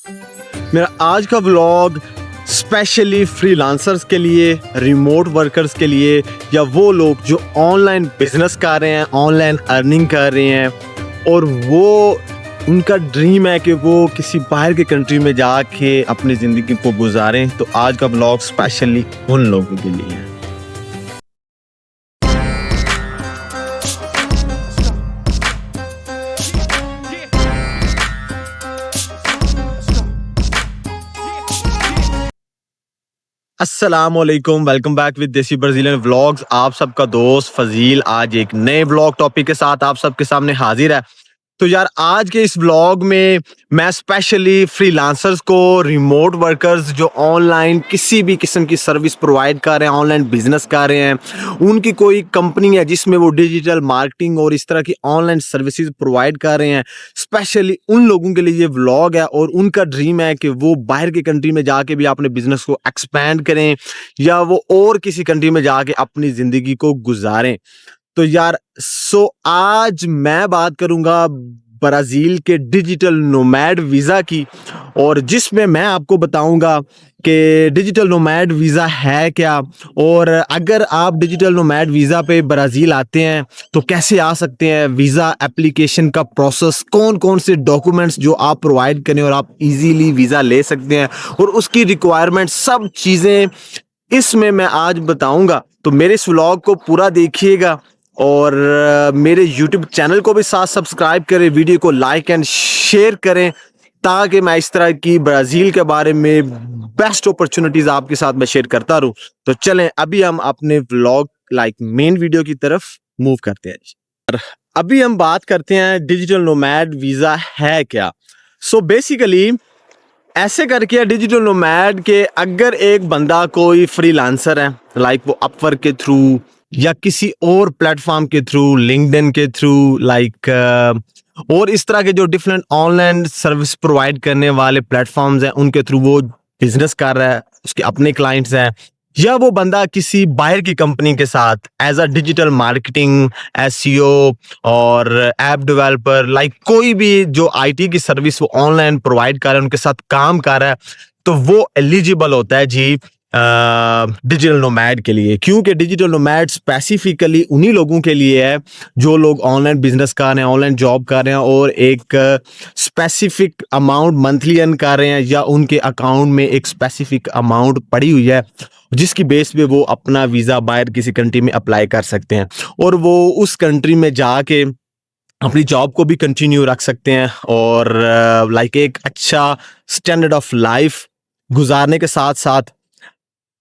मेरा आज का व्लॉग स्पेशली फ्रीलांसर्स के लिए, रिमोट वर्कर्स के लिए, या वो लोग जो ऑनलाइन बिजनेस कर रहे हैं, ऑनलाइन अर्निंग कर रहे हैं और वो उनका ड्रीम है कि वो किसी बाहर के कंट्री में जाके अपनी ज़िंदगी को गुजारें। तो आज का व्लॉग स्पेशली उन लोगों के लिए है। अस्सलामुअलैकुम, वेलकम बैक विद देसी ब्राज़ीलियन व्लॉग्स। आप सबका दोस्त फजील आज एक नए व्लॉग टॉपिक के साथ आप सबके सामने हाजिर है। तो यार आज के इस व्लॉग में मैं स्पेशली फ्रीलांसर्स को, रिमोट वर्कर्स जो ऑनलाइन किसी भी किस्म की सर्विस प्रोवाइड कर रहे हैं, ऑनलाइन बिजनेस कर रहे हैं, उनकी कोई कंपनी है जिसमें वो डिजिटल मार्केटिंग और इस तरह की ऑनलाइन सर्विसेज प्रोवाइड कर रहे हैं, स्पेशली उन लोगों के लिए ये व्लॉग है। और उनका ड्रीम है कि वो बाहर की कंट्री में जाके भी अपने बिजनेस को एक्सपैंड करें या वो और किसी कंट्री में जाके अपनी ज़िंदगी को गुजारें। तो यार आज मैं बात करूंगा ब्राज़ील के डिजिटल नोमैड वीज़ा की, और जिसमें मैं आपको बताऊंगा कि डिजिटल नोमैड वीज़ा है क्या, और अगर आप डिजिटल नोमैड वीज़ा पे ब्राज़ील आते हैं तो कैसे आ सकते हैं, वीज़ा एप्लीकेशन का प्रोसेस, कौन कौन से डॉक्यूमेंट्स जो आप प्रोवाइड करें और आप इजीली वीज़ा ले सकते हैं, और उसकी रिक्वायरमेंट, सब चीज़ें इसमें मैं आज बताऊंगा। तो मेरे इस व्लॉग को पूरा देखिएगा और मेरे YouTube चैनल को भी साथ सब्सक्राइब करें, वीडियो को लाइक एंड शेयर करें, ताकि मैं इस तरह की ब्राज़ील के बारे में बेस्ट अपॉर्चुनिटीज़ आपके साथ मैं शेयर करता रहूं। तो चलें अभी हम अपने व्लॉग मेन वीडियो की तरफ मूव करते हैं। अभी हम बात करते हैं डिजिटल नोमैड वीज़ा है क्या। सो बेसिकली ऐसे करके डिजिटल नोमैड के, अगर एक बंदा कोई फ्रीलांसर है, वो अपवर्क के थ्रू या किसी और प्लेटफॉर्म के थ्रू, लिंक्डइन के थ्रू, और इस तरह के जो डिफरेंट ऑनलाइन सर्विस प्रोवाइड करने वाले प्लेटफॉर्म्स हैं, उनके थ्रू वो बिजनेस कर रहा है, उसके अपने क्लाइंट्स हैं, या वो बंदा किसी बाहर की कंपनी के साथ as a digital marketing, SEO और ऐप डेवलपर, कोई भी जो आईटी की सर्विस वो ऑनलाइन प्रोवाइड कर रहा है, उनके साथ काम कर रहा है, तो वो एलिजिबल होता है जी डिजिटल नोमैड के लिए। क्योंकि डिजिटल नोमैड स्पेसिफिकली उन्हीं लोगों के लिए है जो लोग ऑनलाइन बिजनेस कर रहे हैं, ऑनलाइन जॉब कर रहे हैं और एक स्पेसिफिक अमाउंट मंथली अर्न कर रहे हैं, या उनके अकाउंट में एक स्पेसिफिक अमाउंट पड़ी हुई है जिसकी बेस पे वो अपना वीज़ा बाहर किसी कंट्री में अप्लाई कर सकते हैं, और वो उस कंट्री में जाके अपनी जॉब को भी कंटिन्यू रख सकते हैं, और एक अच्छा स्टैंडर्ड ऑफ लाइफ गुजारने के साथ साथ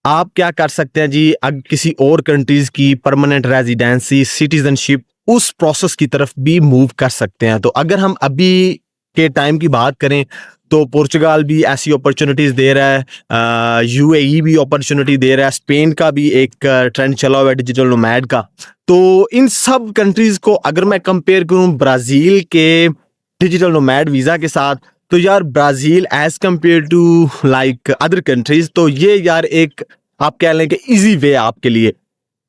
आप क्या कर सकते हैं जी, अगर किसी और कंट्रीज की परमानेंट रेजिडेंसी, सिटीजनशिप, उस प्रोसेस की तरफ भी मूव कर सकते हैं। तो अगर हम अभी के टाइम की बात करें तो पोर्चुगाल भी ऐसी अपॉर्चुनिटीज दे रहा है, यूएई भी अपॉर्चुनिटी दे रहा है, स्पेन का भी एक ट्रेंड चला हुआ है डिजिटल नोमैड का। तो इन सब कंट्रीज को अगर मैं कंपेयर करूं ब्राज़ील के डिजिटल नोमैड वीज़ा के साथ, तो यार Brazil as compare to other countries, तो ये यार एक आप कह लें कि इजी वे आपके लिए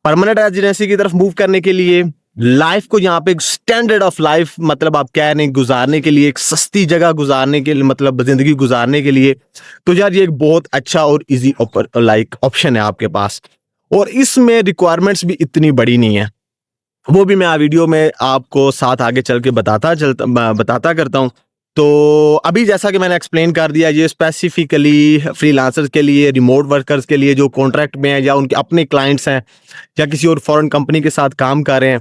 परमानेंट रेजिडेंसी की तरफ मूव करने के लिए, लाइफ को यहाँ पे एक स्टैंडर्ड ऑफ लाइफ, आप कह रहे हैं गुजारने के लिए, एक सस्ती जगह गुजारने के लिए, जिंदगी गुजारने के लिए। तो यार ये एक बहुत अच्छा और इजी ऑप्शन है आपके पास, और इसमें रिक्वायरमेंट्स भी इतनी बड़ी नहीं है। वो भी मैं वीडियो में आपको साथ आगे चल के बताता करता हूँ। तो अभी जैसा कि मैंने एक्सप्लेन कर दिया, ये स्पेसिफिकली फ्रीलांसर्स के लिए, रिमोट वर्कर्स के लिए जो कॉन्ट्रैक्ट में है या उनके अपने क्लाइंट्स हैं या किसी और फॉरेन कंपनी के साथ काम कर रहे हैं,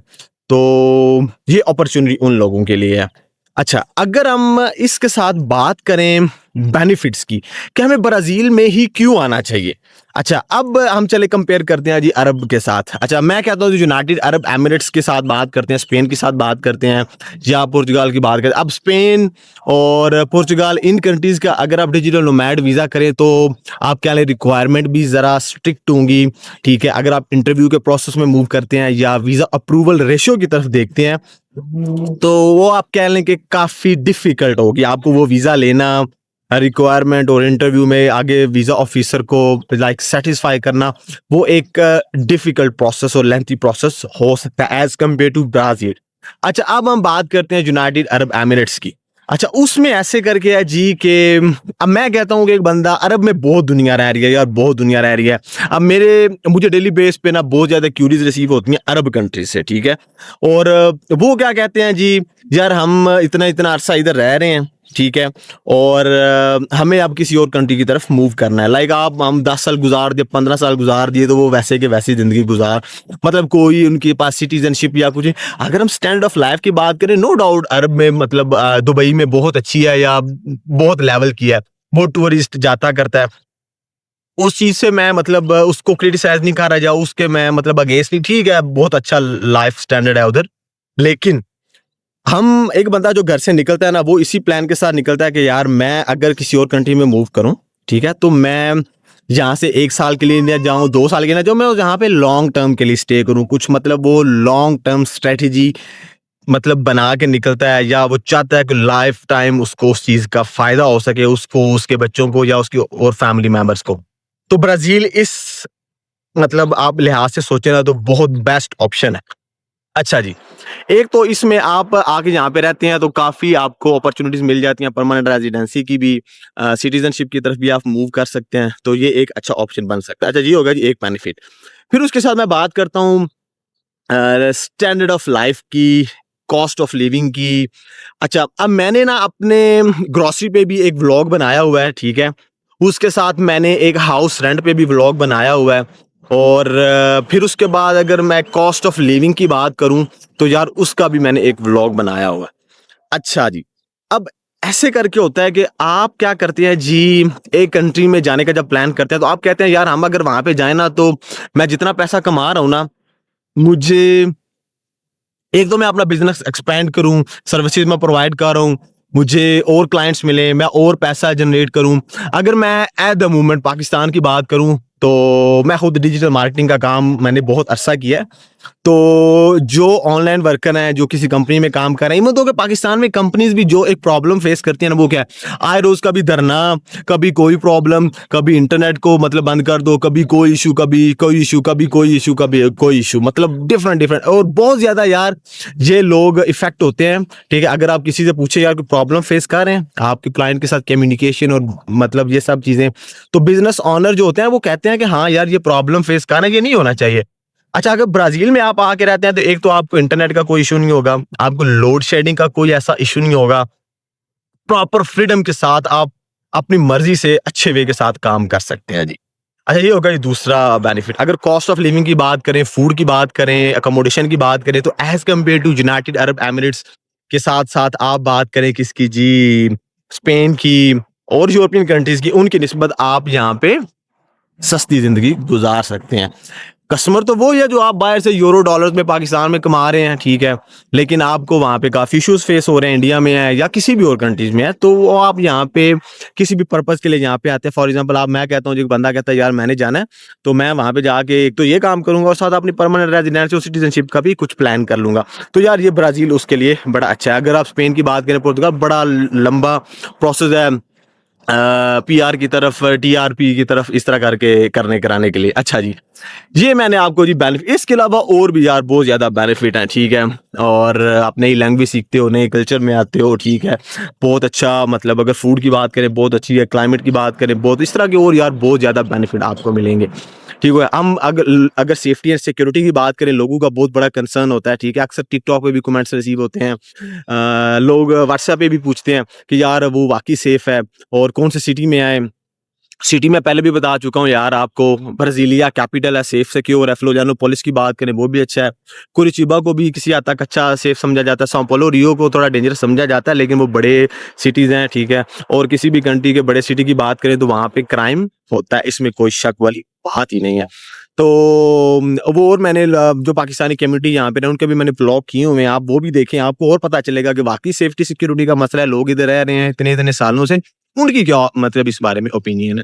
तो ये अपॉर्चुनिटी उन लोगों के लिए है। अच्छा, अगर हम इसके साथ बात करें बेनिफिट्स की कि हमें ब्राज़ील में ही क्यों आना चाहिए। अच्छा, अब हम चले कंपेयर करते हैं जी अरब के साथ। अच्छा, मैं कहता हूँ यूनाइटेड अरब एमिरेट्स के साथ बात करते हैं, स्पेन के साथ बात करते हैं, या पोर्चुगाल की बात करते हैं। अब स्पेन और पोर्चुगाल, इन कंट्रीज़ का अगर आप डिजिटल नोमैड वीज़ा करें तो आप क्या लें, रिक्वायरमेंट भी ज़रा स्ट्रिक्ट होंगी, ठीक है। अगर आप इंटरव्यू के प्रोसेस में मूव करते हैं या वीज़ा अप्रूवल रेशियो की तरफ देखते हैं, तो वो आप कह लें कि काफ़ी डिफ़िकल्ट होगी आपको वो वीज़ा लेना, रिक्वायरमेंट और इंटरव्यू में आगे वीज़ा ऑफिसर को सेटिस्फाई करना, वो एक डिफ़िकल्ट प्रोसेस और लेंथी प्रोसेस हो सकता है एज कम्पेयर टू ब्राज़ील। अच्छा, अब हम बात करते हैं यूनाइटेड अरब एमिरेट्स की। अच्छा, उसमें ऐसे करके है जी कि अब मैं कहता हूँ कि एक बंदा अरब में बहुत दुनिया रह रही है यार, बहुत दुनिया रह रही है। अब मुझे डेली बेस पे ना बहुत ज़्यादा क्यूरीज रिसीव होती हैं अरब कंट्री से, ठीक है? और वो क्या कहते हैं जी, यार हम इतना इतना अरसा इधर रह रहे हैं, ठीक है? और हमें अब किसी और कंट्री की तरफ मूव करना है। लाइक आप हम 10 साल गुजार दिए, 15 साल गुजार दिए, तो वो वैसे के वैसी जिंदगी गुजार, मतलब कोई उनके पास सिटीजनशिप या कुछ। अगर हम स्टैंडर्ड ऑफ लाइफ की बात करें, नो डाउट अरब में मतलब दुबई में बहुत अच्छी है या बहुत लेवल की है, बहुत टूरिस्ट जाता करता है। उस चीज से मैं मतलब उसको क्रिटिसाइज नहीं कर रहा, या उसके मैं मतलब अगेंस्ट नहीं, ठीक है बहुत अच्छा लाइफ स्टैंडर्ड है उधर। लेकिन हम एक बंदा जो घर से निकलता है ना, वो इसी प्लान के साथ निकलता है कि यार मैं अगर किसी और कंट्री में मूव करूं, ठीक है, तो मैं यहाँ से 1 साल के लिए ना जाऊं, 2 साल के लिए ना जाऊं, मैं यहाँ पे लॉन्ग टर्म के लिए स्टे करूं। कुछ मतलब वो लॉन्ग टर्म स्ट्रेटेजी मतलब बना के निकलता है, या वो चाहता है कि लाइफ टाइम उसको उस चीज का फायदा हो सके, उसको, उसके बच्चों को या उसकी और फैमिली मेंबर्स को। तो ब्राजील इस मतलब आप लिहाज से सोचे ना तो बहुत बेस्ट ऑप्शन है। अच्छा जी, एक तो इसमें आप आके यहाँ पे रहते हैं तो काफ़ी आपको अपॉर्चुनिटीज़ मिल जाती हैं, परमानेंट रेज़िडेंसी की भी, सिटीज़नशिप की तरफ भी आप मूव कर सकते हैं, तो ये एक अच्छा ऑप्शन बन सकता है। अच्छा, ये होगा जी एक बेनिफिट। फिर उसके साथ मैं बात करता हूँ स्टैंडर्ड ऑफ लाइफ की, कॉस्ट ऑफ लिविंग की। अच्छा, अब मैंने ना अपने ग्रोसरी पे भी एक व्लॉग बनाया हुआ है, ठीक है? उसके साथ मैंने एक हाउस रेंट पे भी व्लॉग बनाया हुआ है, और फिर उसके बाद अगर मैं कॉस्ट ऑफ लिविंग की बात करूँ, तो यार उसका भी मैंने एक व्लॉग बनाया हुआ है। अच्छा जी, अब ऐसे करके होता है कि आप क्या करते हैं जी, एक कंट्री में जाने का जब प्लान करते हैं, तो आप कहते हैं यार हम अगर वहाँ पे जाएँ ना, तो मैं जितना पैसा कमा रहा हूँ ना, मुझे एक तो मैं अपना बिज़नेस एक्सपैंड करूँ, सर्विसेज़ मैं प्रोवाइड कर रहा हूँ, मुझे और क्लाइंट्स मिले, मैं और पैसा जनरेट करूँ। अगर मैं एट द मोमेंट पाकिस्तान की बात करूँ, तो मैं खुद डिजिटल मार्केटिंग का काम मैंने बहुत अरसा किया है। तो जो ऑनलाइन वर्कर हैं, जो किसी कंपनी में काम कर रहे हैं, इवन तो कि पाकिस्तान में कंपनीज़ भी जो एक प्रॉब्लम फेस करती हैं ना, वो क्या है? आए रोज़ कभी धरना, कभी कोई प्रॉब्लम, कभी इंटरनेट को मतलब बंद कर दो, कभी कोई इश्यू, कभी कोई इश्यू, कभी कोई इश्यू, कभी कोई इश्यू, मतलब डिफरेंट डिफरेंट, और बहुत ज़्यादा यार ये लोग इफ़ेक्ट होते हैं, ठीक है? अगर आप किसी से पूछे यार कोई प्रॉब्लम फेस कर रहे हैं, आपके क्लाइंट के साथ कम्युनिकेशन और मतलब ये सब चीज़ें, तो बिज़नेस ओनर जो होते हैं वो कहते हैं कि हाँ यार ये प्रॉब्लम फेस करना, ये नहीं होना चाहिए। अच्छा, अगर ब्राज़ील में आप आके रहते हैं, तो एक तो आपको इंटरनेट का कोई इश्यू नहीं होगा, आपको लोड शेडिंग का कोई ऐसा इश्यू नहीं होगा। प्रॉपर फ्रीडम के साथ आप अपनी मर्ज़ी से अच्छे वे के साथ काम कर सकते हैं जी। अच्छा, ये होगा ये दूसरा बेनिफिट। अगर कॉस्ट ऑफ लिविंग की बात करें, फूड की बात करें, अकोमोडेशन की बात करें, तो as compare to United Arab Emirates के साथ-साथ आप बात करें किसकी जी, स्पेन की और यूरोपियन कंट्रीज़ की, उनकी निस्बत आप यहाँ पे सस्ती ज़िंदगी गुज़ार सकते हैं। कस्टमर तो वो ही है जो आप बाहर से यूरो डॉलर्स में पाकिस्तान में कमा रहे हैं, ठीक है? लेकिन आपको वहाँ पे काफ़ी इश्यूज़ फेस हो रहे हैं, इंडिया में है या किसी भी और कंट्रीज़ में है, तो वो आप यहाँ पे किसी भी पर्पज़ के लिए यहाँ पे आते हैं। फॉर एग्ज़ाम्पल आप मैं कहता हूँ, जो एक बंदा कहता है यार मैंने जाना है, तो मैं वहाँ पे जाके एक तो ये काम करूँगा और साथ अपनी परमानेंट रेज़िडेंस और सिटीज़नशिप का भी कुछ प्लान कर लूँगा। तो यार ये ब्राज़ील उसके लिए बड़ा अच्छा है। अगर आप स्पेन की बात करें, पुर्तगाल, बड़ा लंबा प्रोसेस है पीआर की तरफ, टीआरपी की तरफ, इस तरह करके करने कराने के लिए। अच्छा जी, ये मैंने आपको जी बेनिफिट, इसके अलावा और भी यार बहुत ज़्यादा बेनिफिट हैं, ठीक है? और आप नई लैंग्वेज सीखते हो, नए कल्चर में आते हो, ठीक है? बहुत अच्छा मतलब अगर फूड की बात करें बहुत अच्छी है, क्लाइमेट की बात करें बहुत, इस तरह के और यार बहुत ज़्यादा बेनिफिट आपको मिलेंगे, ठीक है? हम अगर अगर सेफ्टी एंड सिक्योरिटी की बात करें, लोगों का बहुत बड़ा कंसर्न होता है, ठीक है? अक्सर टिकटॉक पे भी कमेंट्स रिसीव होते हैं। लोग व्हाट्सएप पे भी पूछते हैं कि यार वो वाक़ई सेफ है और कौन सी सिटी में आएँ? सिटी में पहले भी बता चुका हूँ यार आपको, ब्राज़ीलिया कैपिटल है, सेफ सिक्योर है। फ्लोरियानोपोलिस की बात करें वो भी अच्छा है। कुरिचिबा को भी किसी हद तक अच्छा सेफ समझा जाता है। साओ paulo, रियो को थोड़ा डेंजरस समझा जाता है, लेकिन वो बड़े सिटीज़ हैं, ठीक है? और किसी भी कंट्री के बड़े सिटी की बात करें तो वहाँ पे क्राइम होता है, इसमें कोई शक वाली बात ही नहीं है। तो वो और मैंने जो पाकिस्तानी कम्युनिटी यहाँ पे है उनके भी मैंने ब्लॉग किए हुए हैं, आप वो भी देखें, आपको और पता चलेगा कि वाक़ई सेफ्टी सिक्योरिटी का मसला है। लोग इधर रह रहे हैं इतने-इतने सालों से, उनकी क्या मतलब इस बारे में ओपिनियन है।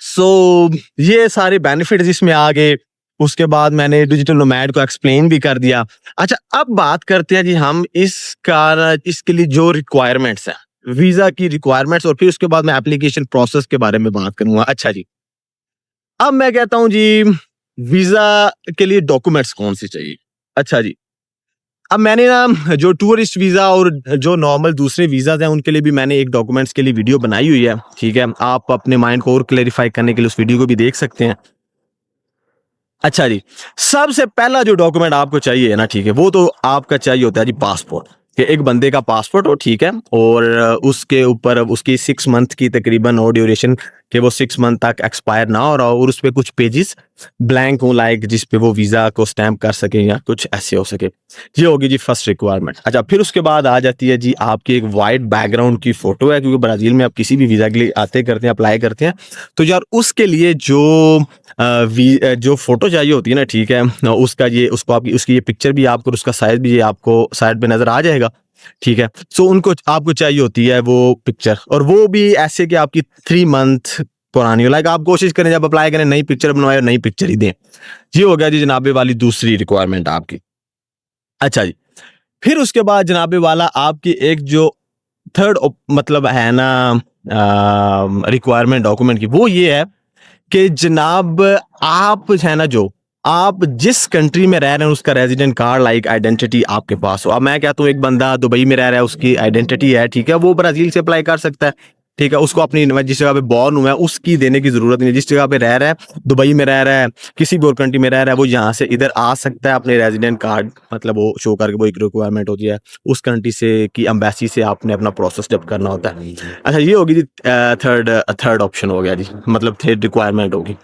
सो ये सारे बेनिफिट्स इसमें आ गए। उसके बाद मैंने डिजिटल नोमैड को एक्सप्लेन भी कर दिया। अच्छा, अब बात करते हैं जी हम इसके लिए जो रिक्वायरमेंट्स हैं, वीज़ा की रिक्वायरमेंट्स, और फिर उसके बाद मैं एप्लीकेशन प्रोसेस के बारे में बात करूँगा। अच्छा जी, अब मैं कहता हूँ जी वीज़ा के लिए डॉक्यूमेंट्स कौन से चाहिए? अच्छा जी, अब मैंने ना जो टूरिस्ट वीज़ा और जो नॉर्मल दूसरे वीज़ाज़ हैं उनके लिए भी मैंने एक डॉक्यूमेंट्स के लिए वीडियो बनाई हुई है, ठीक है? आप अपने माइंड को और क्लैरिफ़ाई करने के लिए उस वीडियो को भी देख सकते हैं। अच्छा जी, सबसे पहला जो डॉक्यूमेंट आपको चाहिए ना, ठीक है, वो तो आपका चाहिए होता है जी पासपोर्ट, कि एक बंदे का पासपोर्ट हो, ठीक है? और उसके ऊपर उसकी 6 मंथ की तकरीबन और ड्यूरेशन कि वो 6 मंथ तक एक्सपायर ना हो रहा हो और उसपे कुछ पेजेस ब्लैंक हो, लाइक जिस पे वो वीज़ा को स्टैम्प कर सकें या कुछ ऐसे हो सके। ये होगी जी फर्स्ट रिक्वायरमेंट। अच्छा, फिर उसके बाद आ जाती है जी आपकी एक व्हाइट बैकग्राउंड की फ़ोटो है, क्योंकि ब्राज़ील में आप किसी भी वीज़ा के लिए आते करते हैं, अप्लाई करते हैं, तो यार उसके लिए जो फ़ोटो चाहिए होती है ना, ठीक है? उसका ये उसको आपकी उसकी ये पिक्चर भी आपको और उसका साइज़ भी ये आपको साइड पे नज़र आ जाएगा, ठीक है? सो उनको आपको चाहिए होती है वो पिक्चर, और वो भी ऐसे कि आपकी 3 मंथ पुरानी हो। लाइक आप कोशिश करें जब अप्लाई करें नई पिक्चर बनवाएँ और नई पिक्चर ही दें। ये हो गया जी जनाबे वाली दूसरी रिक्वायरमेंट आपकी। अच्छा जी, फिर उसके बाद जनाबे वाला आपकी एक जो मतलब है ना रिक्वायरमेंट डॉक्यूमेंट की, वो ये है कि जनाब आप है ना जो आप जिस कंट्री में रह रहे हैं उसका रेजिडेंट कार्ड लाइक आइडेंटिटी आपके पास हो। अब मैं कहता हूँ एक बंदा दुबई में रह रहा है, उसकी आइडेंटिटी है, ठीक है, वो ब्राजील से अप्लाई कर सकता है, ठीक है, उसको अपनी जिस जगह पे बॉर्न हुआ है उसकी देने की जरूरत नहीं है। जिस जगह पे रह रहा है, दुबई में रह रहा है, किसी भी और कंट्री में रह रहा है, वो यहाँ से इधर आ सकता है अपने रेजिडेंट कार्ड, मतलब वो शो करके, वो एक रिक्वायरमेंट होती है उस कंट्री से की एम्बेसी से आपने अपना प्रोसेस जब करना होता है। अच्छा, ये होगी जी थर्ड थर्ड ऑप्शन हो गया जी, मतलब थर्ड रिक्वायरमेंट होगी।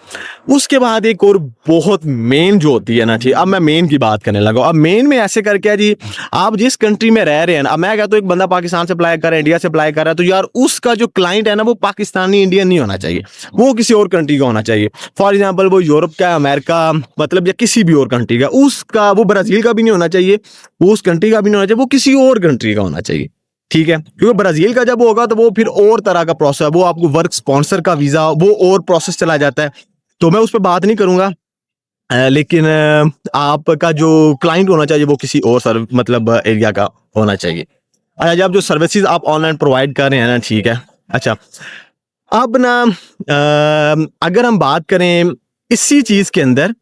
उसके बाद एक और बहुत मेन जो होती है ना, ठीक, अब मैं मेन की बात करने लगा। अब मेन में ऐसे करके है जी, आप जिस कंट्री में रह रहे हैं ना, अब मैं कहता हूँ एक बंदा पाकिस्तान से अप्लाई कर रहा है, इंडिया से अप्लाई कर रहा है, तो यार उसका जो क्लाइंट है ना वो पाकिस्तानी इंडियन नहीं होना चाहिए, वो किसी और कंट्री का होना चाहिए। फॉर एग्जाम्पल वो यूरोप का, अमेरिका, मतलब या किसी भी और कंट्री का, उसका वो ब्राजील का भी नहीं होना चाहिए, वो उस कंट्री का भी नहीं होना चाहिए, वो किसी और कंट्री का होना चाहिए, ठीक है? क्योंकि ब्राजील का जब होगा तो वो फिर और तरह का प्रोसेस है, वो आपको वर्क स्पॉन्सर का वीजा, वो और प्रोसेस चला जाता है, तो मैं उस पर बात नहीं करूंगा। लेकिन आपका जो क्लाइंट होना चाहिए वो किसी और मतलब एरिया का होना चाहिए। अच्छा, जब जो सर्विसेज आप ऑनलाइन प्रोवाइड कर रहे हैं ना, ठीक है। अच्छा, अब ना अगर हम बात करें इसी चीज के अंदर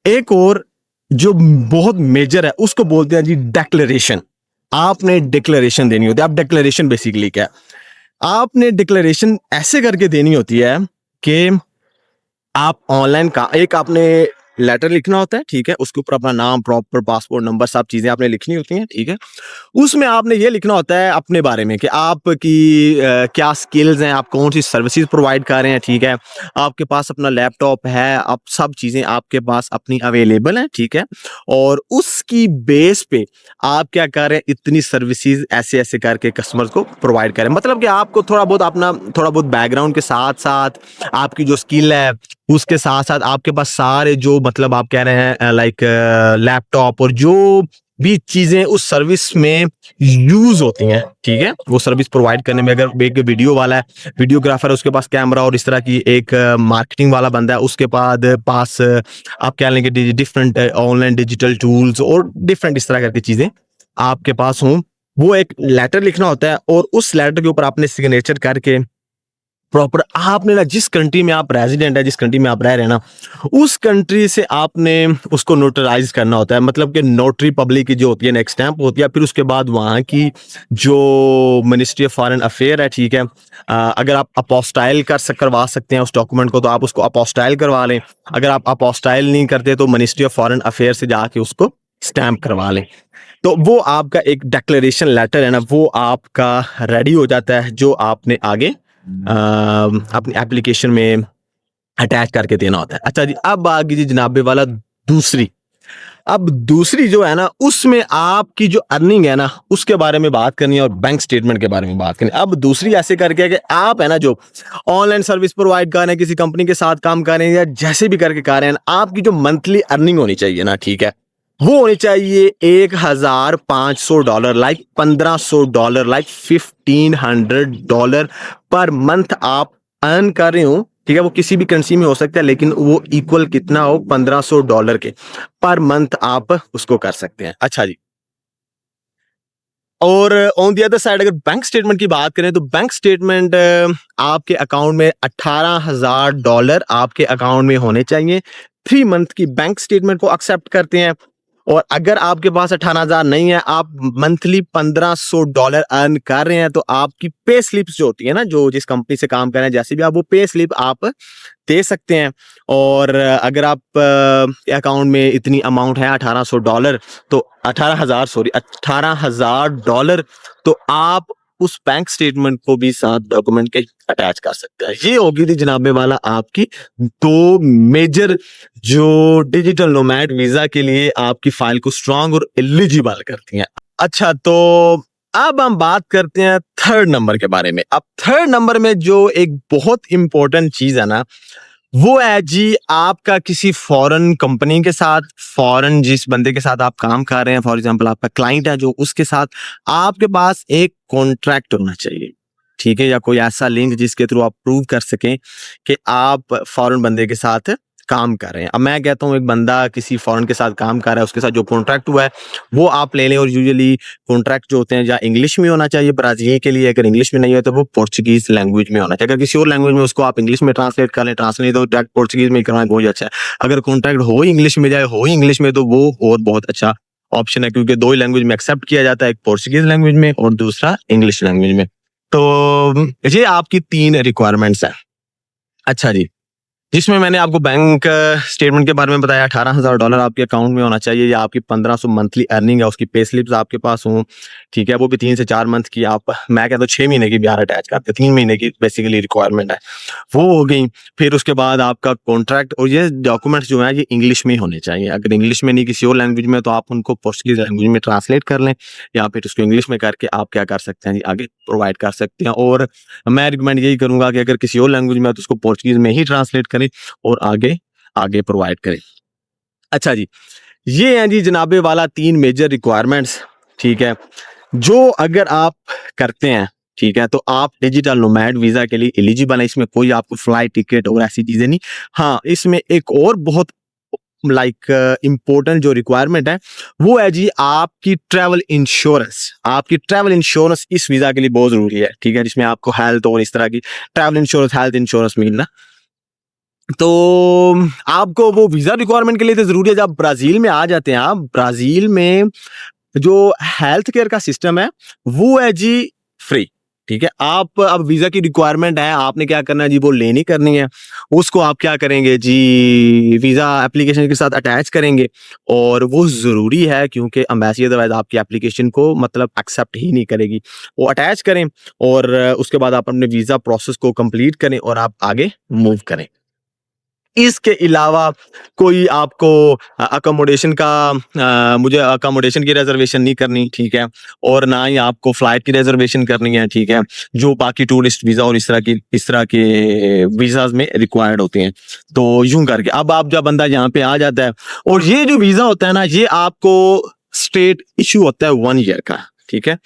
एक और जो बहुत मेजर है उसको बोलते हैं जी डिक्लेरेशन। आपने डिक्लेरेशन देनी होती है। अब डिक्लेरेशन बेसिकली क्या है? आपने डिक्लेरेशन ऐसे करके देनी होती है कि आप ऑनलाइन का एक आपने लेटर लिखना होता है, ठीक है, उसके ऊपर अपना नाम, प्रॉपर पासपोर्ट नंबर, सब चीजें आपने लिखनी होती हैं, ठीक है। उसमें आपने ये लिखना होता है अपने बारे में कि आपकी क्या स्किल्स हैं, आप कौन सी सर्विसेज प्रोवाइड कर रहे हैं, ठीक है, आपके पास अपना लैपटॉप है, आप सब चीजें आपके पास अपनी अवेलेबल हैं, ठीक है, और उसकी बेस पे आप क्या कर रहे हैं, इतनी सर्विसेज ऐसे ऐसे करके कस्टमर्स को प्रोवाइड करें। मतलब कि आपको थोड़ा बहुत अपना थोड़ा बहुत बैकग्राउंड के साथ साथ आपकी जो स्किल है उसके साथ साथ आपके पास सारे जो मतलब आप कह रहे हैं लाइक लैपटॉप और जो भी चीजें उस सर्विस में यूज होती हैं, ठीक है, वो सर्विस प्रोवाइड करने में, अगर एक वीडियो वाला है, वीडियोग्राफर है, उसके पास कैमरा और इस तरह की एक मार्केटिंग वाला बंदा है, उसके पास आप कह लेंगे डिफरेंट ऑनलाइन डिजिटल टूल्स और डिफरेंट इस तरह करके चीजें आपके पास हों, वो एक लेटर लिखना होता है और उस लेटर के ऊपर आपने सिग्नेचर करके प्रॉपर आपने ना जिस कंट्री में आप रेजिडेंट है, जिस कंट्री में आप रह रहे हैं ना, उस कंट्री से आपने उसको नोटराइज करना होता है। मतलब कि नोटरी पब्लिक की जो होती है, नेक्स्ट स्टैंप होती है, फिर उसके बाद वहाँ की जो मिनिस्ट्री ऑफ फॉरेन अफेयर है, ठीक है, अगर आप अपोस्टाइल करवा सकते हैं उस डॉक्यूमेंट को तो आप उसको अपोस्टाइल करवा लें। अगर आप अपोस्टाइल नहीं करते तो मिनिस्ट्री ऑफ फॉरेन अफेयर से जाके उसको स्टैंप करवा लें। तो वो आपका एक डिक्लेरेशन लेटर है ना, वो आपका रेडी हो जाता है, जो आपने आगे अपनी एप्लीकेशन में अटैच करके देना होता है। अच्छा जी, अब आ गई जी जनाबे वाला दूसरी। अब दूसरी जो है ना, उसमें आपकी जो अर्निंग है ना उसके बारे में बात करनी है और बैंक स्टेटमेंट के बारे में बात करनी है। अब दूसरी ऐसे करके है कि आप है ना जो ऑनलाइन सर्विस प्रोवाइड कर रहे हैं, किसी कंपनी के साथ काम कर रहे हैं या जैसे भी करके कर रहे हैं, आपकी जो मंथली अर्निंग होनी चाहिए ना, ठीक है, वो होनी चाहिए $1,500, लाइक $1,500, लाइक $1,500 पर मंथ आप अर्न कर रहे हो, ठीक है। वो किसी भी करेंसी में हो सकता है, लेकिन वो इक्वल कितना हो, $1,500 के पर मंथ आप उसको कर सकते हैं। अच्छा जी, और ऑन दी अदर साइड अगर बैंक स्टेटमेंट की बात करें तो बैंक स्टेटमेंट आपके अकाउंट में $18,000 आपके अकाउंट में होने चाहिए। 3 मंथ की बैंक स्टेटमेंट को एक्सेप्ट करते हैं और अगर आपके पास 18,000 नहीं है, आप मंथली $1500 अर्न कर रहे हैं, तो आपकी पे स्लिप्स जो होती है ना, जो जिस कंपनी से काम कर रहे हैं, जैसे भी आप वो पे स्लिप आप दे सकते हैं। और अगर आप अकाउंट में इतनी अमाउंट है $1800, तो 18,000 सॉरी $18,000, तो आप उस बैंक स्टेटमेंट को भी साथ डॉक्यूमेंट के अटैच कर सकते हैं। ये होगी थी जनाबे वाला आपकी 2 मेजर जो डिजिटल नोमैड वीजा के लिए आपकी फाइल को स्ट्रांग और एलिजिबल करती हैं। अच्छा, तो अब हम बात करते हैं थर्ड नंबर के बारे में। अब थर्ड नंबर में जो एक बहुत इंपॉर्टेंट चीज है ना, वो है जी आपका किसी फॉरेन कंपनी के साथ, फॉरेन जिस बंदे के साथ आप काम कर रहे हैं, फॉर एग्जांपल आपका क्लाइंट है जो, उसके साथ आपके पास एक कॉन्ट्रैक्ट होना चाहिए, ठीक है, या कोई ऐसा लिंक जिसके थ्रू आप प्रूव कर सकें कि आप फॉरेन बंदे के साथ काम कर रहे हैं। अब मैं कहता हूँ एक बंदा किसी फॉरेन के साथ काम कर रहा है, उसके साथ जो कॉन्ट्रैक्ट हुआ है वो आप ले लें। और यूजुअली कॉन्ट्रैक्ट जो होते हैं या इंग्लिश में होना चाहिए ब्राजील के लिए, अगर इंग्लिश में नहीं है तो वो पोर्चुगीज लैंग्वेज में होना चाहिए। अगर किसी और लैंग्वेज में उसको आप इंग्लिश में ट्रांसलेट कर लें, ट्रांसलेट तो डायरेक्ट पोर्चुगीज में करना बहुत अच्छा है। अगर कॉन्ट्रैक्ट हो इंग्लिश में जाए, हो इंग्लिश में, तो वो और बहुत अच्छा ऑप्शन है, क्योंकि 2 ही लैंग्वेज में एक्सेप्ट किया जाता है, एक पोर्चुगीज लैंग्वेज में और दूसरा इंग्लिश लैंग्वेज में। तो ये आपकी 3 रिक्वायरमेंट्स है। अच्छा जी, जिसमें मैंने आपको बैंक स्टेटमेंट के बारे में बताया, $18,000 आपके अकाउंट में होना चाहिए, या आपकी 1500 मंथली अर्निंग है, उसकी पे स्लिप्स आपके पास हों, ठीक है, वो भी 3 से 4 मंथ की। आप, मैं कहता हूँ 6 महीने की बिहार अटैच करते हैं, 3 महीने की बेसिकली रिक्वायरमेंट है, वो हो गई। फिर उसके बाद आपका कॉन्ट्रैक्ट, और ये डॉक्यूमेंट्स जो है ये इंग्लिश में होने चाहिए। अगर इंग्लिश में नहीं, किसी और लैंग्वेज में, तो आप उनको पोर्चुगीज लैंग्वेज में ट्रांसलेट कर लें, या फिर उसको इंग्लिश में करके आप क्या कर सकते हैं जी, आगे प्रोवाइड कर सकते हैं। और मैं रिकमेंड यही करूंगा कि अगर किसी और लैंग्वेज में है तो उसको पोर्चुगीज में ही ट्रांसलेट करें और आगे प्रोवाइड करें। अच्छा जी, ये हैं जी जनाबे वाला 3 मेजर रिक्वायरमेंट्स, ठीक है, जो अगर आप करते हैं, ठीक है, तो आप डिजिटल नोमैड वीजा के लिए एलिजिबल है। इसमें कोई आपको फ्लाइट टिकट और ऐसी चीजें नहीं। हाँ, इसमें एक और बहुत इंपॉर्टेंट जो रिक्वायरमेंट है वो है जी आपकी ट्रैवल इंश्योरेंस। आपकी ट्रैवल इंश्योरेंस इस वीजा के लिए बहुत जरूरी है, ठीक है, जिसमें आपको हेल्थ और इस तरह की ट्रैवल इंश्योरेंस, हेल्थ इंश्योरेंस मिलना। तो आपको वो वीजा रिक्वायरमेंट के लिए तो जरूरी है। जब ब्राजील में आ जाते हैं आप, ब्राजील में जो हेल्थ केयर का सिस्टम है वो है जी फ्री, ठीक है। आप अब वीजा की रिक्वायरमेंट है, आपने क्या करना है जी, वो लेनी करनी है। उसको आप क्या करेंगे जी, वीजा एप्लीकेशन के साथ अटैच करेंगे, और वो जरूरी है क्योंकि एम्बेसी अदरवाइज आपकी एप्लीकेशन को मतलब एक्सेप्ट ही नहीं करेगी। वो अटैच करें और उसके बाद आप अपने वीजा प्रोसेस को कंप्लीट करें और आप आगे मूव करें। इसके अलावा कोई आपको अकोमोडेशन का मुझे अकोमोडेशन की रिजर्वेशन नहीं करनी, ठीक है, और ना ही आपको फ्लाइट की रिजर्वेशन करनी है, ठीक है, जो बाकी टूरिस्ट वीजा और इस तरह के वीजाज में रिक्वायर्ड होते हैं। तो यूं करके अब आप जब बंदा यहाँ पे आ जाता है, और ये जो वीजा होता है ना, ये आपको स्टेट इशू होता है 1 ईयर का, ठीक है।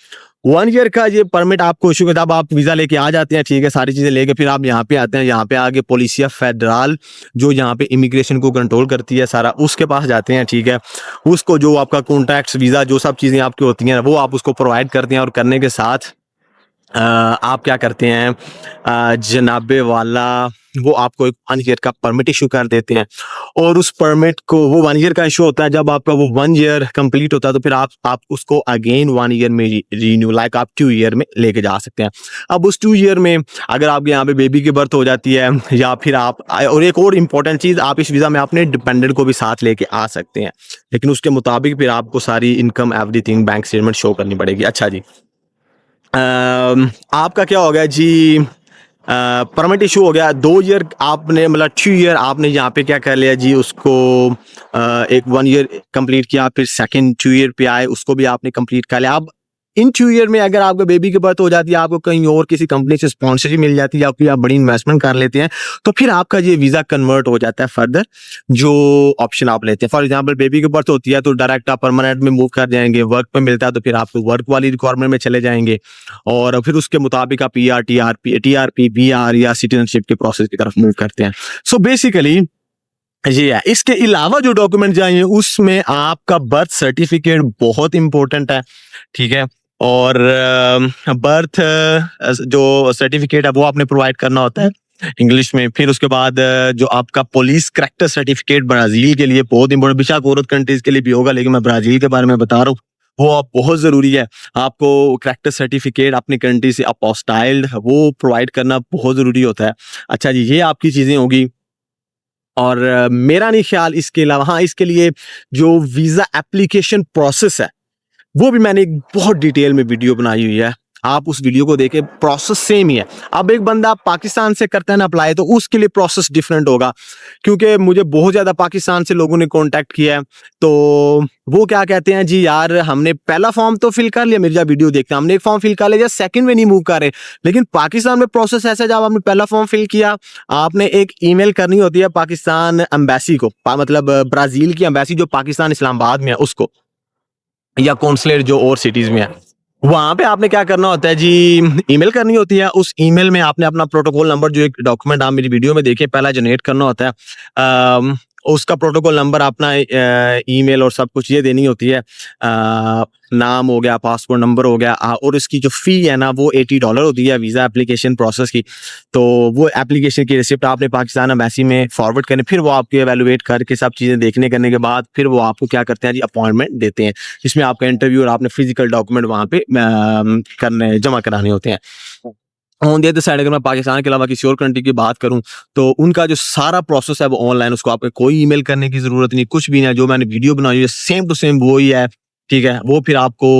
1 ईयर का ये परमिट आपको इशू करता है। अब आप वीजा लेके आ जाते हैं, ठीक है, सारी चीजें लेके फिर आप यहाँ पे आते हैं। यहाँ पे आगे पोलिसिया फेडरल जो यहाँ पे इमिग्रेशन को कंट्रोल करती है सारा, उसके पास जाते हैं, ठीक है। उसको जो आपका कॉन्ट्रैक्ट वीजा जो सब चीजें आपकी होती हैं वो आप उसको प्रोवाइड करते हैं, और करने के साथ आप क्या करते हैं जनाबे वाला, वो आपको एक 1 ईयर का परमिट इशू कर देते हैं। और उस परमिट को, वो 1 ईयर का इशू होता है, जब आपका वो 1 ईयर कंप्लीट होता है तो फिर आप उसको अगेन 1 ईयर में रीन्यू, लाइक आप 2 ईयर में लेके जा सकते हैं। अब उस 2 ईयर में अगर आपके यहाँ पे बेबी की बर्थ हो जाती है, या फिर आप, और एक और इम्पोर्टेंट चीज, आप इस वीजा में अपने डिपेंडेंट को भी साथ लेके आ सकते हैं, लेकिन उसके मुताबिक फिर आपको सारी income everything bank statement show करनी पड़ेगी। अच्छा जी, आपका क्या हो गया जी, परमिट इशू हो गया 2 ईयर, आपने मतलब 2 ईयर आपने यहाँ पे क्या कर लिया जी, उसको एक 1 ईयर कंप्लीट किया, फिर सेकंड 2 ईयर पे आए, उसको भी आपने कंप्लीट कर लिया। अब इन 2 ईयर में अगर आपका बेबी की बर्थ हो जाती है, आपको कहीं और किसी कंपनी से स्पॉन्सरशिप मिल जाती है, या फिर आप बड़ी इन्वेस्टमेंट कर लेते हैं, तो फिर आपका ये वीजा कन्वर्ट हो जाता है फर्दर जो ऑप्शन आप लेते हैं। फॉर एग्जांपल बेबी की बर्थ होती है तो डायरेक्ट आप परमानेंट में मूव कर जाएंगे, वर्क पे मिलता है तो फिर आप वर्क वाली रिक्वायरमेंट में चले जाएंगे, और फिर उसके मुताबिक आप PR, TRP, BR या सिटीजनशिप के प्रोसेस की तरफ मूव करते हैं। सो बेसिकली ये है। इसके अलावा जो डॉक्यूमेंट चाहिए उसमें आपका बर्थ सर्टिफिकेट बहुत इंपॉर्टेंट है, ठीक है, और बर्थ जो सर्टिफिकेट है वो आपने प्रोवाइड करना होता है। इंग्लिश में। फिर उसके बाद जो आपका पुलिस करैक्टर सर्टिफिकेट ब्राजील के लिए बहुत इंपॉर्टेंट, बेशक और कंट्रीज के लिए भी होगा, लेकिन मैं ब्राजील के बारे में बता रहा हूँ, वो आप बहुत जरूरी है। आपको करैक्टर सर्टिफिकेट अपनी कंट्री से अपोस्टाइल्ड वो प्रोवाइड करना बहुत जरूरी होता है। अच्छा जी, ये आपकी चीजें होगी। और मेरा नहीं ख्याल इसके अलावा, हाँ, इसके लिए जो वीजा एप्लीकेशन प्रोसेस है वो भी मैंने एक बहुत डिटेल में वीडियो बनाई हुई है, आप उस वीडियो को देखें, प्रोसेस सेम ही है। अब एक बंदा पाकिस्तान से करता है ना अप्लाई, तो उसके लिए प्रोसेस डिफरेंट होगा, क्योंकि मुझे बहुत ज्यादा पाकिस्तान से लोगों ने कांटेक्ट किया है, तो वो क्या कहते हैं जी, यार हमने पहला फॉर्म तो फिल कर लिया, मेरी वीडियो देखते हैं, हमने एक फॉर्म फिल कर लिया, सेकंड में नहीं मूव कर रहे। लेकिन पाकिस्तान में प्रोसेस ऐसा है, जब आपने पहला फॉर्म फिल किया, आपने एक ईमेल करनी होती है पाकिस्तान एम्बेसी को, मतलब ब्राजील की एम्बेसी जो पाकिस्तान इस्लामाबाद में है उसको, या कॉन्सुलेट जो और सिटीज में है, वहां पे आपने क्या करना होता है जी, ईमेल करनी होती है। उस ईमेल में आपने अपना प्रोटोकॉल नंबर, जो एक डॉक्यूमेंट आप मेरी वीडियो में देखें, पहला जनरेट करना होता है। उसका प्रोटोकॉल नंबर, अपना ईमेल और सब कुछ ये देनी होती है। नाम हो गया, पासपोर्ट नंबर हो गया, और इसकी जो फी है ना वो $80 होती है वीजा एप्लीकेशन प्रोसेस की। तो वो एप्लीकेशन की रिसिप्ट आपने पाकिस्तान एम्बेसी में फॉरवर्ड करनी, फिर वो आपके एवेलुएट करके सब चीजें देखने करने के बाद फिर वो आपको क्या करते हैं जी, अपॉइंटमेंट देते हैं, जिसमें आपका इंटरव्यू और आपने फिजिकल डॉक्यूमेंट वहां पे करने जमा कराने होते हैं। ऑन दी अदर साइड, अगर मैं पाकिस्तान के अलावा किसी और कंट्री की बात करूं, तो उनका जो सारा प्रोसेस है वो ऑनलाइन, उसको आपको कोई ईमेल करने की जरूरत नहीं, कुछ भी नहीं। जो मैंने वीडियो बनाई है सेम टू सेम वो ही है, ठीक है। वो फिर आपको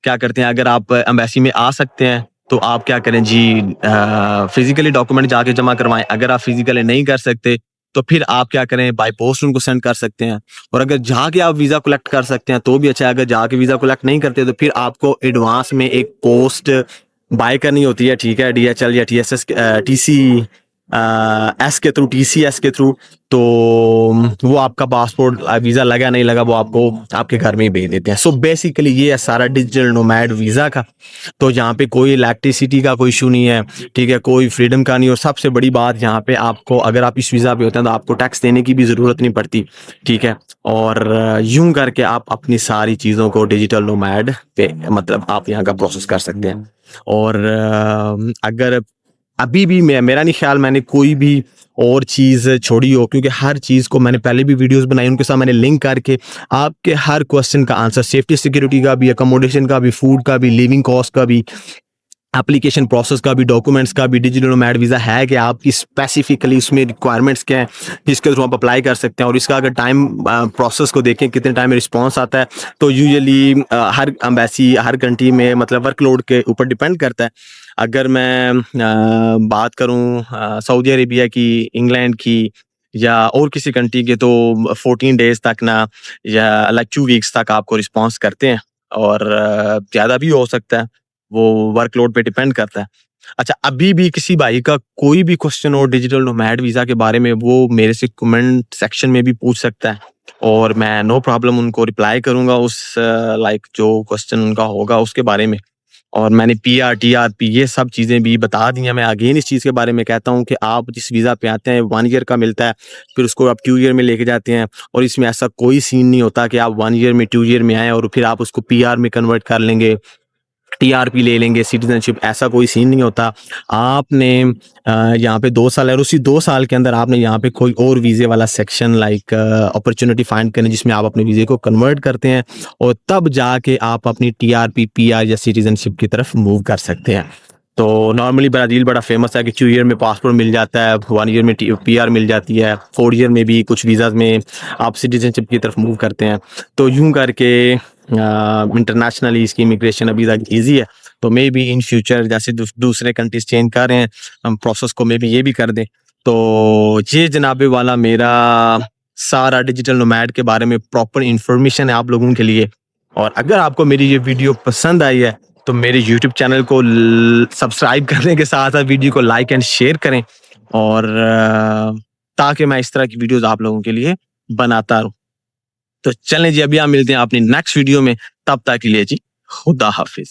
क्या करते हैं, अगर आप एम्बेसी में आ सकते हैं तो आप क्या करें जी, फिजिकली डॉक्यूमेंट जाके जमा करवाएं। अगर आप फिजिकली नहीं कर सकते तो फिर आप क्या करें, बाय पोस्ट उनको सेंड कर सकते हैं। और अगर जाके आप वीजा कलेक्ट कर सकते हैं तो भी अच्छा है। अगर जाके वीजा कलेक्ट नहीं करते तो फिर आपको एडवांस में एक पोस्ट बाय करनी होती है, ठीक है, DHL या TSS TCS के थ्रू, TCS के थ्रू। तो वो आपका पासपोर्ट वीजा लगा नहीं लगा वो आपको आपके घर में ही भेज देते हैं। सो बेसिकली ये है सारा डिजिटल नोमैड वीजा का। तो यहाँ पे कोई इलेक्ट्रिसिटी का कोई इशू नहीं है, ठीक है, कोई फ्रीडम का नहीं। और सबसे बड़ी बात यहाँ पे आपको, अगर आप इस वीजा पे होते हैं तो आपको टैक्स देने की भी जरूरत नहीं पड़ती, ठीक है। और यूं करके आप अपनी सारी चीजों को डिजिटल नोमैड पे, मतलब आप यहाँ का प्रोसेस कर सकते हैं। और अगर अभी भी मेरा नहीं ख्याल मैंने कोई भी और चीज छोड़ी हो, क्योंकि हर चीज को मैंने पहले भी वीडियोस बनाई, उनके साथ मैंने लिंक करके आपके हर क्वेश्चन का आंसर, सेफ्टी सिक्योरिटी का भी, अकोमोडेशन का भी, फूड का भी, लिविंग कॉस्ट का भी, एप्लीकेशन प्रोसेस का भी, डॉक्यूमेंट्स का भी, डिजिटल नोमैड वीज़ा है कि आपकी स्पेसिफिकली इसमें रिक्वायरमेंट्स क्या है जिसके थ्रू आप अप्लाई कर सकते हैं। और इसका अगर टाइम प्रोसेस को देखें कितने टाइम में रिस्पांस आता है, तो यूजुअली हर एम्बेसी, हर कंट्री में मतलब वर्कलोड के ऊपर डिपेंड करता है। अगर मैं बात करूं सऊदी अरेबिया की, इंग्लैंड की, या और किसी कंट्री के, तो 14 डेज तक ना, या लाइक 2 वीक्स तक आपको रिस्पांस करते हैं। और ज़्यादा भी हो सकता है, वो वर्कलोड पे डिपेंड करता है। अच्छा, अभी भी किसी भाई का कोई भी क्वेश्चन हो डिजिटल नोमैड वीज़ा के बारे में, वो मेरे से कमेंट सेक्शन में भी पूछ सकता है, और मैं नो प्रॉब्लम उनको रिप्लाई करूंगा उस लाइक जो क्वेश्चन उनका होगा उसके बारे में। और मैंने PR, TRP ये सब चीज़ें भी बता दी हैं। मैं अगेन इस चीज़ के बारे में कहता हूँ कि आप जिस वीज़ा पे आते हैं 1 ईयर का मिलता है, फिर उसको आप 2 ईयर में लेके जाते हैं। और इसमें ऐसा कोई सीन नहीं होता कि आप 1 ईयर में, 2 ईयर में आए और फिर आप उसको PR में कन्वर्ट कर लेंगे, TRP ले लेंगे, सिटीजनशिप, ऐसा कोई सीन नहीं होता। आपने यहाँ पे 2 साल है, और उसी 2 साल के अंदर आपने यहाँ पे कोई और वीज़े वाला सेक्शन लाइक अपॉर्चुनिटी फाइंड करनी, जिसमें आप अपने वीज़े को कन्वर्ट करते हैं, और तब जाके आप अपनी TRP, PR या सिटीजनशिप की तरफ मूव कर सकते हैं। तो नॉर्मली ब्राज़ील बड़ा फेमस है कि 2 ईयर में पासपोर्ट मिल जाता है, 1 ईयर में PR मिल जाती है, 4 ईयर में भी कुछ वीज़ाज़ में आप सिटीजनशिप की तरफ मूव करते हैं। तो यूं करके इंटरनेशनली इसकी इमिग्रेशन अभी तक ईजी है। तो मे बी इन फ्यूचर जैसे दूसरे कंट्रीज चेंज कर रहे हैं हम प्रोसेस को, मे बी ये भी कर दें। तो ये जनाबे वाला मेरा सारा डिजिटल नोमैड के बारे में प्रॉपर इंफॉर्मेशन है आप लोगों के लिए। और अगर आपको मेरी ये वीडियो पसंद आई है तो मेरे यूट्यूब चैनल को सब्सक्राइब करने के साथ साथ वीडियो को लाइक एंड शेयर करें, और ताकि मैं इस तरह की वीडियोस आप लोगों के लिए बनाता रहूं। तो चलें जी, अभी आप मिलते हैं अपनी नेक्स्ट वीडियो में, तब तक के लिए जी खुदा हाफिज।